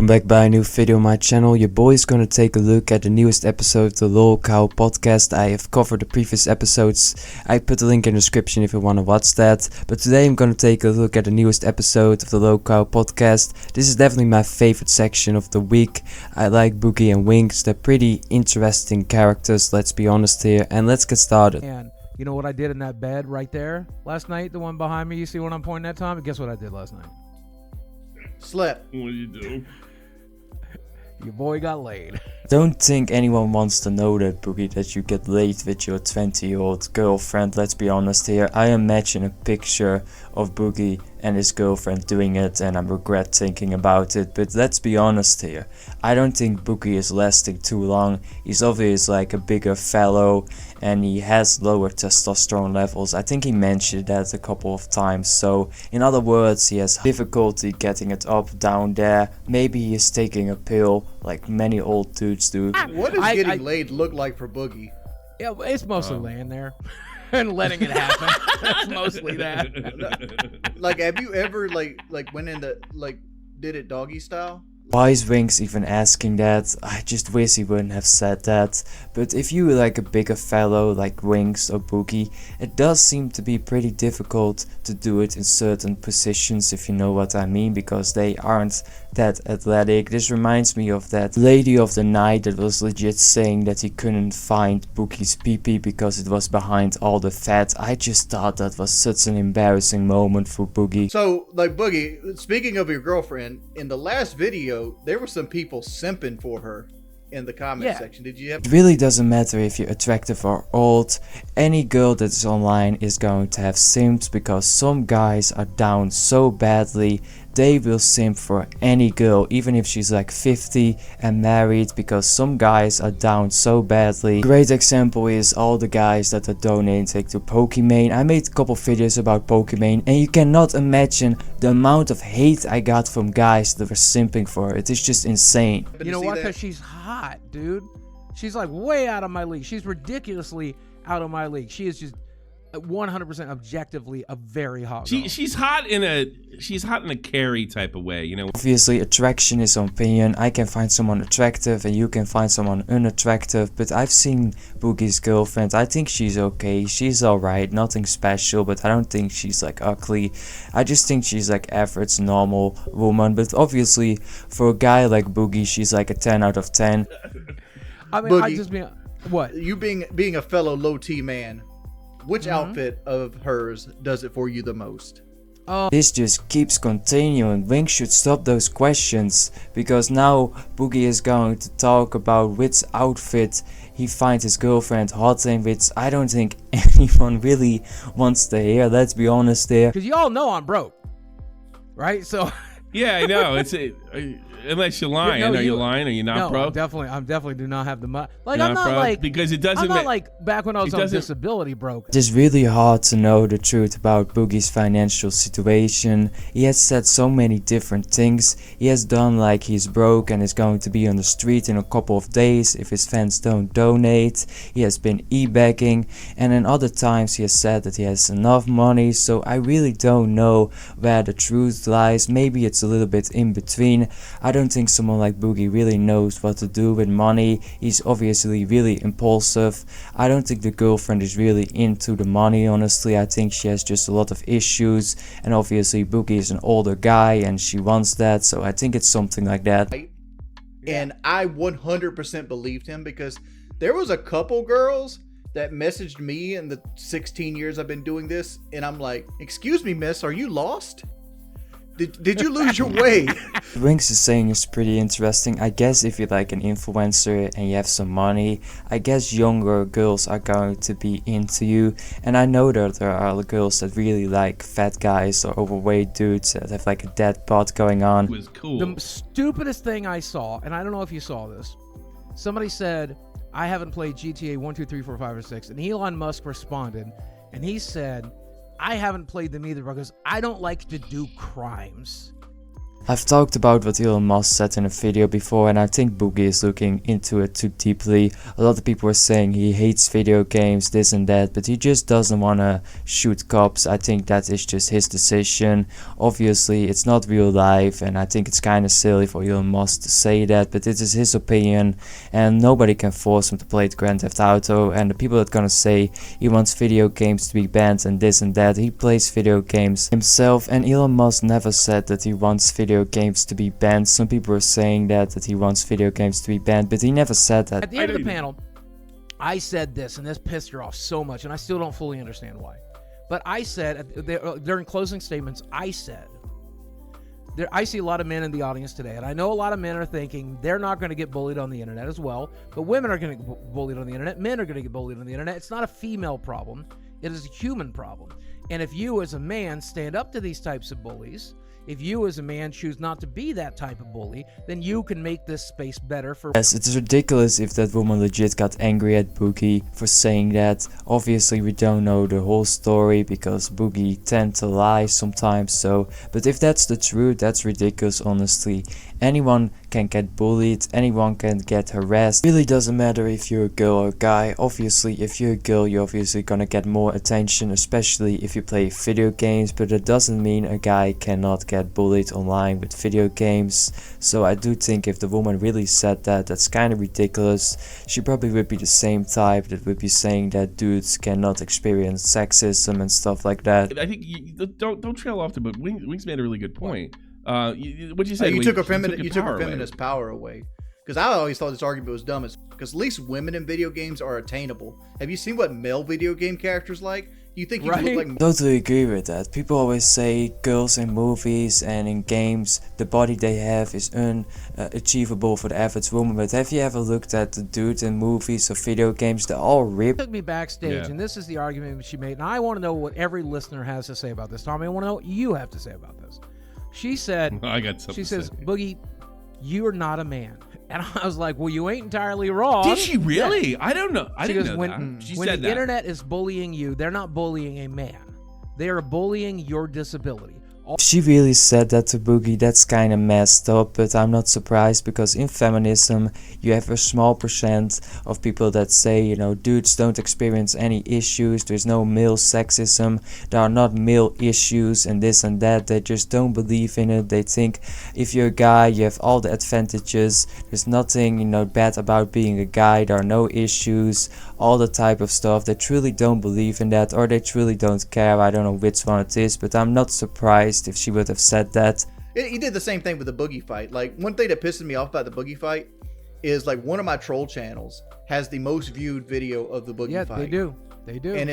Welcome back by a new video on my channel. Your boy is gonna take a look at the newest episode of the lolcow podcast. I have covered the previous episodes. I put the link in the description if you wanna watch that. But today I'm gonna take a look at the newest episode of the lolcow podcast. This is definitely my favorite section of the week. I like Boogie and Wings. They're pretty interesting characters, let's be honest here. And let's get started. And you know what I did in that bed right there last night? The one behind me, you see what I'm pointing at, Tom? Guess what I did last night? Slept. What do you do? Your boy got laid. Don't think anyone wants to know that, Boogie, that you get laid with your 20-year-old girlfriend. Let's be honest here. I imagine a picture of Boogie and his girlfriend doing it and I regret thinking about it. But let's be honest here. I don't think Boogie is lasting too long. He's obviously like a bigger fellow and he has lower testosterone levels. I think he mentioned that a couple of times. So in other words, he has difficulty getting it up, down there. Maybe he is taking a pill like many old dudes do. What does getting laid look like for Boogie? Yeah, it's mostly laying there and letting it happen. That's mostly that. Like, have you ever like went into did it doggy style? Why is Wings even asking that? I just wish he wouldn't have said that. But if you were like a bigger fellow like Wings or Boogie, it does seem to be pretty difficult to do it in certain positions, if you know what I mean, because they aren't that athletic. This reminds me of that lady of the night that was legit saying that he couldn't find Boogie's pee-pee because it was behind all the fat. I just thought that was such an embarrassing moment for Boogie. So, like, Boogie, speaking of your girlfriend, in the last video, there were some people simping for her in the comment section. Did you have? It really doesn't matter if you're attractive or old. Any girl that's online is going to have simps because some guys are down so badly. They will simp for any girl, even if she's like 50 and married, because some guys are down so badly. Great example is all the guys that are donating to Pokimane. I made a couple videos about Pokimane and you cannot imagine the amount of hate I got from guys that were simping for her. It is just insane. You know what? Because she's hot, dude. She's like way out of my league. She's ridiculously out of my league. She is just 100% objectively a very hot girl. She's hot in a Carrie type of way, you know. Obviously attraction is opinion. I can find someone attractive and you can find someone unattractive, but I've seen Boogie's girlfriend. I think she's okay, she's alright, nothing special, but I don't think she's like ugly. I just think she's like average normal woman, but obviously for a guy like Boogie she's like a 10 out of 10. I mean, Boogie, I just mean, what? You being a fellow low T man, which outfit of hers does it for you the most? This just keeps continuing. Wings should stop those questions, because now Boogie is going to talk about which outfit he finds his girlfriend hot in, which I don't think anyone really wants to hear, let's be honest there. Because you all know I'm broke, right? So Yeah, I know. Unless you're lying. Are you lying? Are you not, no, bro? I'm definitely do not have the money. Like, You're I'm not bro? like, because it doesn't. I'm not like back when I was on disability broke. It is really hard to know the truth about Boogie's financial situation. He has said so many different things. He has done like he's broke and is going to be on the street in a couple of days if his fans don't donate. He has been e-begging, and in other times he has said that he has enough money. So I really don't know where the truth lies. Maybe it's a little bit in between. I don't think someone like Boogie really knows what to do with money. He's obviously really impulsive. I don't think the girlfriend is really into the money, honestly. I think she has just a lot of issues, and obviously Boogie is an older guy and she wants that, so I think it's something like that. And I 100% believed him, because there was a couple girls that messaged me in the 16 years I've been doing this, and I'm like, excuse me, miss, are you lost? Did you lose your way? Wings is saying is pretty interesting. I guess if you're like an influencer and you have some money, I guess younger girls are going to be into you. And I know that there are girls that really like fat guys or overweight dudes that have like a dead bod going on. It was cool. The stupidest thing I saw, and I don't know if you saw this, somebody said, I haven't played GTA 1, 2, 3, 4, 5, or 6. And Elon Musk responded, and he said, I haven't played them either because I don't like to do crimes. I've talked about what Elon Musk said in a video before, and I think Boogie is looking into it too deeply. A lot of people were saying he hates video games, this and that, but he just doesn't want to shoot cops. I think that is just his decision. Obviously, it's not real life, and I think it's kind of silly for Elon Musk to say that, but it is his opinion, and nobody can force him to play the Grand Theft Auto. And the people that gonna say he wants video games to be banned and this and that, he plays video games himself, and Elon Musk never said that he wants video games to be banned. Some people are saying that he wants video games to be banned, but he never said that. At the end of the panel, I said this, and this pissed her off so much, and I still don't fully understand why. But I said, during closing statements, I said, I see a lot of men in the audience today, and I know a lot of men are thinking they're not going to get bullied on the internet as well, but women are going to get bullied on the internet, men are going to get bullied on the internet. It's not a female problem, it is a human problem. And if you as a man stand up to these types of bullies, if you as a man choose not to be that type of bully, then you can make this space better for... Yes, it is ridiculous if that woman legit got angry at Boogie for saying that. Obviously we don't know the whole story because Boogie tend to lie sometimes, but if that's the truth, that's ridiculous, honestly. Anyone can get bullied, anyone can get harassed. It really doesn't matter if you're a girl or a guy. Obviously, if you're a girl, you're obviously gonna get more attention, especially if you play video games, but it doesn't mean a guy cannot get bullied online with video games. So I do think if the woman really said that, that's kind of ridiculous. She probably would be the same type that would be saying that dudes cannot experience sexism and stuff like that. I think don't trail off to, but Wings made a really good point. What you said? You took her feminist power away. Because I always thought this argument was dumb, because at least women in video games are attainable. Have you seen what male video game characters like? You think you look like... Totally agree with that. People always say girls in movies and in games, the body they have is unachievable for the average woman. But have you ever looked at the dudes in movies or video games? They're all ripped. Took me backstage, and this is the argument she made. And I want to know what every listener has to say about this. Tommy, I want to know what you have to say about this. She said, I got something. She says, Boogie, you're not a man. And I was like, well, you ain't entirely wrong. Did she really? Yeah. I don't know. I didn't know when, that. She when said the that. internet is bullying you, they're not bullying a man. They are bullying your disability. If she really said that to Boogie, that's kinda messed up, but I'm not surprised because in feminism you have a small percent of people that say, you know, dudes don't experience any issues, there's no male sexism, there are not male issues and this and that. They just don't believe in it. They think if you're a guy you have all the advantages, there's nothing, you know, bad about being a guy, there are no issues, all the type of stuff. They truly don't believe in that, or they truly don't care. I don't know which one it is, but I'm not surprised if she would have said that. He did the same thing with the Boogie fight. Like, one thing that pisses me off about the Boogie fight is, like, one of my troll channels has the most viewed video of the Boogie fight. Yeah, they do. And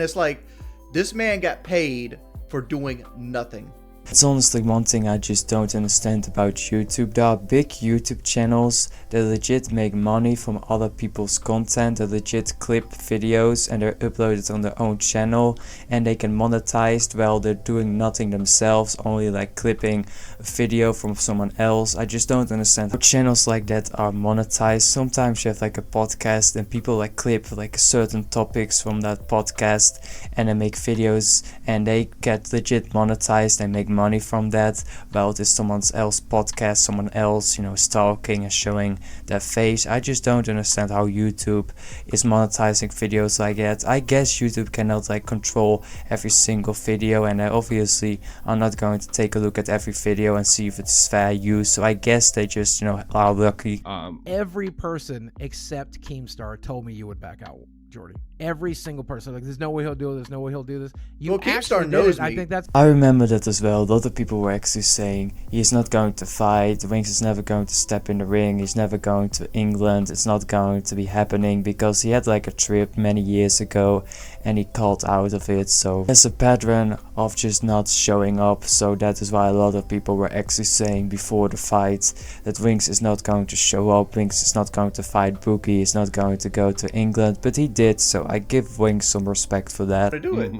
it's like, this man got paid for doing nothing. It's honestly one thing I just don't understand about YouTube. There are big YouTube channels that legit make money from other people's content. They legit clip videos and they're uploaded on their own channel and they can monetize while they're doing nothing themselves, only like clipping a video from someone else. I just don't understand how channels like that are monetized. Sometimes you have like a podcast and people like clip like certain topics from that podcast and they make videos and they get legit monetized and make money from that. Well, it is someone else's podcast, someone else, you know, stalking and showing their face. I just don't understand how YouTube is monetizing videos like that. I guess YouTube cannot like control every single video, and they obviously are not going to take a look at every video and see if it's fair use. So I guess they just, you know, are lucky. Every person except Keemstar told me you would back out, Jordy. Every single person. Like, there's no way he'll do it. There's no way he'll do this. Well, Keemstar knows me. I think that's... I remember that as well. A lot of people were actually saying he's not going to fight. Wings is never going to step in the ring. He's never going to England. It's not going to be happening because he had like a trip many years ago and he called out of it. So there's a pattern of just not showing up. So that is why a lot of people were actually saying before the fight that Wings is not going to show up. Wings is not going to fight Boogie. He's not going to go to England. But he did. So I give Wings some respect for that. To do it.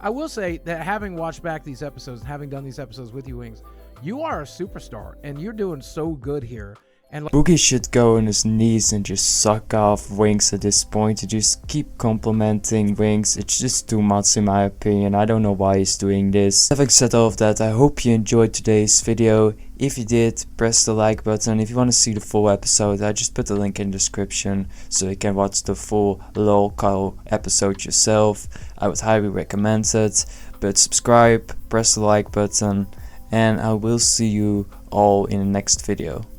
I will say that having watched back these episodes, having done these episodes with you, Wings, you are a superstar and you're doing so good here. And like, Boogie should go on his knees and just suck off Wings at this point. To just keep complimenting Wings, it's just too much in my opinion. I don't know why he's doing this. Having said all of that, I hope you enjoyed today's video. If you did, press the like button. If you want to see the full episode, I just put the link in the description so you can watch the full lolcow episode yourself. I would highly recommend it. But subscribe, press the like button, and I will see you all in the next video.